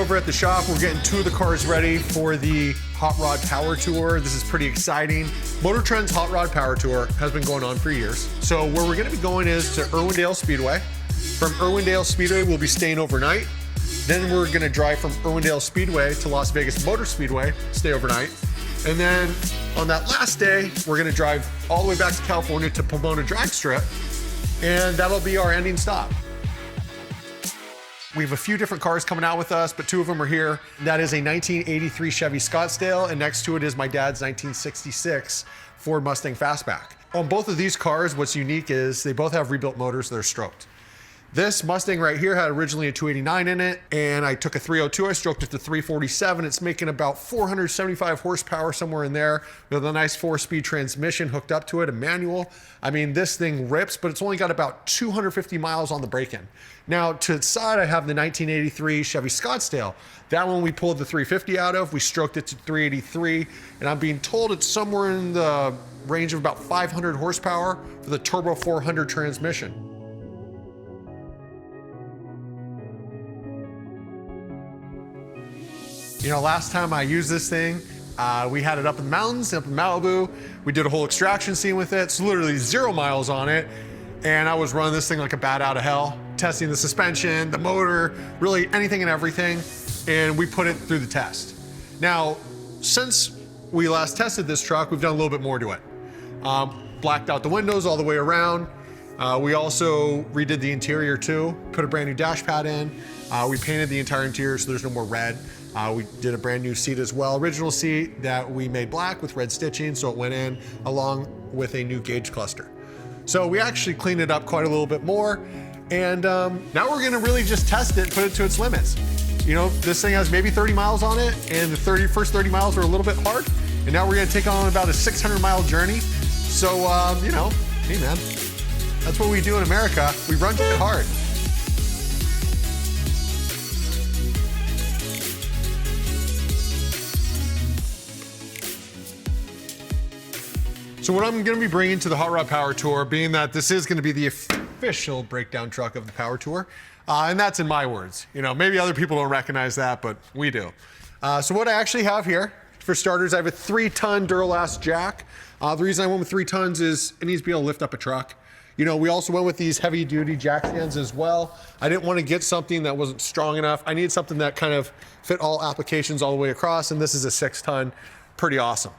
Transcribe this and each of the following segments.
over at the shop. We're getting 2 of the cars ready for the Hot Rod Power Tour. This is pretty exciting. Motor Trend's Hot Rod Power Tour has been going on for years. So where we're gonna be going is to Irwindale Speedway. From Irwindale Speedway, we'll be staying overnight. Then we're gonna drive from Irwindale Speedway to Las Vegas Motor Speedway, stay overnight. And then on that last day, we're gonna drive all the way back to California to Pomona Drag Strip, and that'll be our ending stop. We have a few different cars coming out with us, but 2 of them are here. That is a 1983 Chevy Scottsdale, and next to it is my dad's 1966 Ford Mustang Fastback. On both of these cars, what's unique is they both have rebuilt motors that are stroked. This Mustang right here had originally a 289 in it, and I took a 302, I stroked it to 347. It's making about 475 horsepower, somewhere in there, with a nice 4-speed transmission hooked up to it, a manual. I mean, this thing rips, but it's only got about 250 miles on the break-in. Now, to its side, I have the 1983 Chevy Scottsdale. That one we pulled the 350 out of, we stroked it to 383, and I'm being told it's somewhere in the range of about 500 horsepower for the Turbo 400 transmission. You know, last time I used this thing, we had it up in the mountains, up in Malibu. We did a whole extraction scene with it. It's literally 0 miles on it. And I was running this thing like a bat out of hell, testing the suspension, the motor, really anything and everything. And we put it through the test. Now, since we last tested this truck, we've done a little bit more to it. Blacked out the windows all the way around. We also redid the interior too, put a brand new dash pad in. We painted the entire interior so there's no more red. We did a brand new seat as well, original seat that we made black with red stitching, so it went in along with a new gauge cluster. So we actually cleaned it up quite a little bit more, and now we're gonna really just test it and put it to its limits. You know, this thing has maybe 30 miles on it, and the first 30 miles are a little bit hard, and now we're gonna take on about a 600-mile journey. So, you know, hey man, that's what we do in America. We run shit hard. So what I'm gonna be bringing to the Hot Rod Power Tour, being that this is gonna be the official breakdown truck of the Power Tour, and that's in my words. You know, maybe other people don't recognize that, but we do. So what I actually have here, for starters, I have a 3-ton Duralast jack. The reason I went with 3 tons is it needs to be able to lift up a truck. You know, we also went with these heavy duty jack stands as well. I didn't want to get something that wasn't strong enough. I needed something that kind of fit all applications all the way across, and this is a 6-ton, pretty awesome.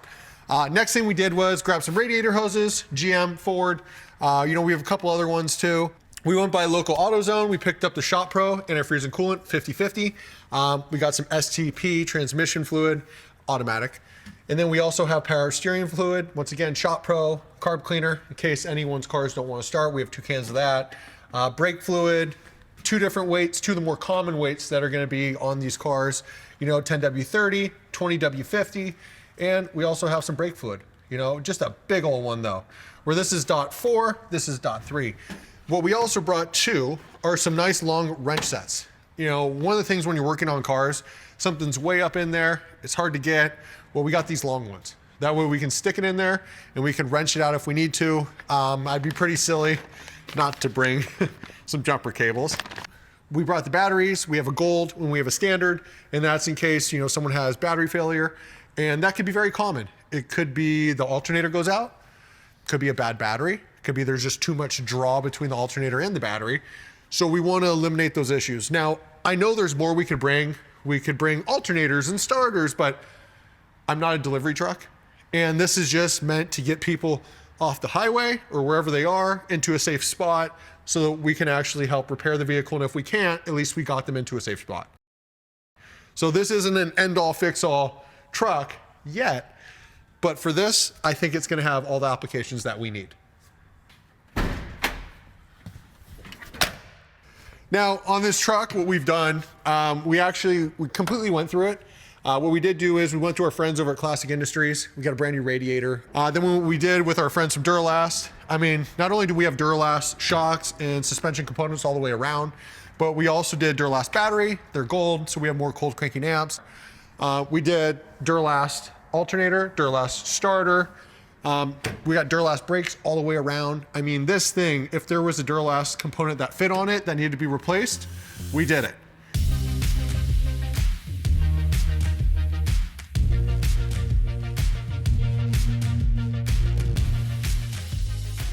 Next thing we did was grab some radiator hoses, GM, Ford. You know, we have a couple other ones too. We went by local AutoZone. We picked up the Shop Pro antifreeze and coolant 50/50. We got some STP transmission fluid, automatic. And then we also have power steering fluid. Once again, Shop Pro, carb cleaner, in case anyone's cars don't want to start. We have 2 cans of that. Brake fluid, 2 different weights, 2 of the more common weights that are going to be on these cars. You know, 10W30, 20W50. And we also have some brake fluid, you know, just a big old one though, where this is .4, this is .3. What we also brought too are some nice long wrench sets. You know, one of the things when you're working on cars, something's way up in there, it's hard to get. Well, we got these long ones. That way we can stick it in there and we can wrench it out if we need to. I'd be pretty silly not to bring some jumper cables. We brought the batteries. We have a gold and we have a standard, and that's in case, you know, someone has battery failure. And that could be very common. It could be the alternator goes out, could be a bad battery, could be there's just too much draw between the alternator and the battery. So we want to eliminate those issues. Now, I know there's more we could bring. We could bring alternators and starters, but I'm not a delivery truck. And this is just meant to get people off the highway or wherever they are into a safe spot so that we can actually help repair the vehicle. And if we can't, at least we got them into a safe spot. So this isn't an end-all fix-all truck yet, but for this, I think it's going to have all the applications that we need. Now, on this truck, what we've done, we completely went through it. What we did do is we went to our friends over at Classic Industries. We got a brand new radiator. Then what we did with our friends from Duralast, I mean, not only do we have Duralast shocks and suspension components all the way around, but we also did Duralast battery. They're gold, so we have more cold cranking amps. We did Duralast alternator, Duralast starter. We got Duralast brakes all the way around. I mean, this thing, if there was a Duralast component that fit on it that needed to be replaced, we did it.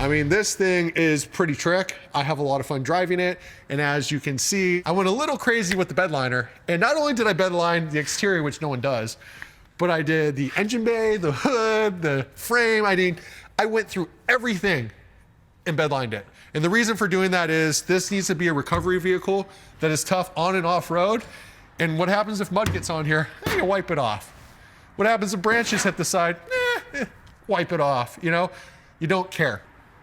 I mean, this thing is pretty trick. I have a lot of fun driving it. And as you can see, I went a little crazy with the bed liner. And not only did I bed line the exterior, which no one does, but I did the engine bay, the hood, the frame. I went through everything and bed lined it. And the reason for doing that is this needs to be a recovery vehicle that is tough on and off road. And what happens if mud gets on here? You wipe it off. What happens if branches hit the side? Wipe it off, you know? You don't care.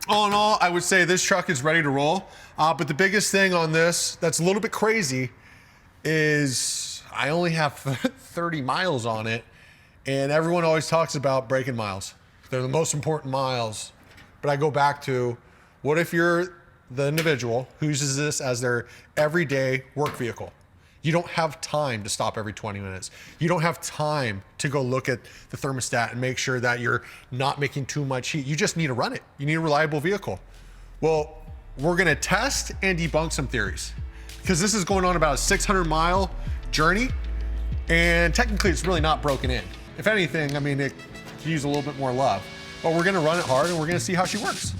All in all, I would say this truck is ready to roll. But the biggest thing on this that's a little bit crazy is I only have 30 miles on it. And everyone always talks about braking miles. They're the most important miles. But I go back to, what if you're the individual who uses this as their everyday work vehicle? You don't have time to stop every 20 minutes. You don't have time to go look at the thermostat and make sure that you're not making too much heat. You just need to run it. You need a reliable vehicle. Well, we're gonna test and debunk some theories because this is going on about a 600-mile journey, and technically it's really not broken in. If anything, I mean, it could use a little bit more love. But we're gonna run it hard and we're gonna see how she works.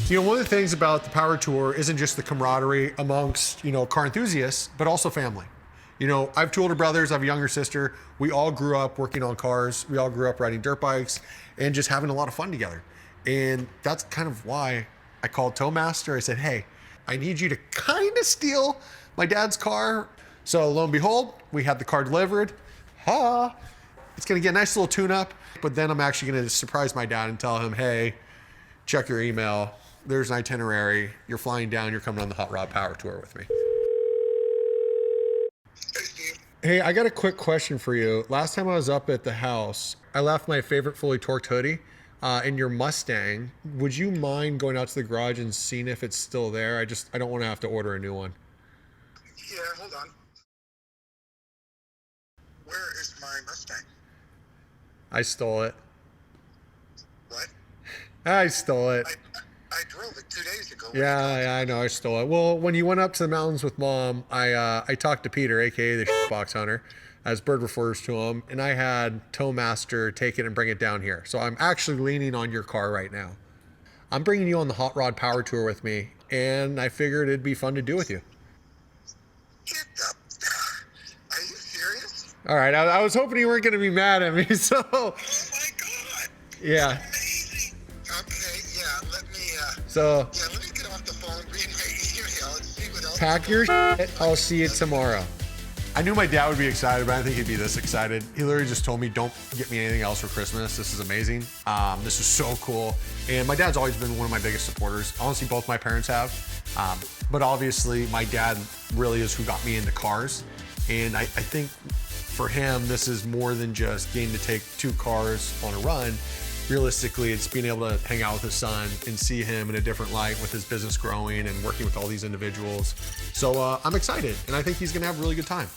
You know, one of the things about the Power Tour isn't just the camaraderie amongst, you know, car enthusiasts, but also family. You know, I have two older brothers, I have a younger sister. We all grew up working on cars. We all grew up riding dirt bikes and just having a lot of fun together. And that's kind of why I called Towmaster. I said, hey, I need you to kind of steal my dad's car. So lo and behold, we had the car delivered. It's gonna get a nice little tune-up, but then I'm actually gonna surprise my dad and tell him, hey, check your email. There's an itinerary. You're flying down. You're coming on the Hot Rod Power Tour with me. Hey, Steve. Hey, I got a quick question for you. Last time I was up at the house, I left my favorite fully torqued hoodie in your Mustang. Would you mind going out to the garage and seeing if it's still there? I don't want to have to order a new one. Yeah, hold on. Where is my Mustang? I stole it. What? I stole it. I drove it 2 days ago. Yeah, I know I stole it. Well, when you went up to the mountains with Mom, I talked to Peter, aka the box hunter, as Bird refers to him, and I had Towmaster take it and bring it down here. So I'm actually leaning on your car right now. I'm bringing you on the Hot Rod Power Tour with me, and I figured it'd be fun to do with you. Get the... Are you serious? All right, I was hoping you weren't going to be mad at me, so... Oh my God. Yeah. Amazing. Okay, yeah, let me... let me get off the phone, read my email, and see what else... Pack your shit. I'll see you tomorrow. I knew my dad would be excited, but I didn't think he'd be this excited. He literally just told me, don't get me anything else for Christmas. This is amazing. This is so cool. And my dad's always been one of my biggest supporters. Honestly, both my parents have. But obviously, my dad really is who got me into cars. And I think for him, this is more than just getting to take two cars on a run. Realistically, it's being able to hang out with his son and see him in a different light with his business growing and working with all these individuals. So I'm excited, and I think he's gonna have a really good time.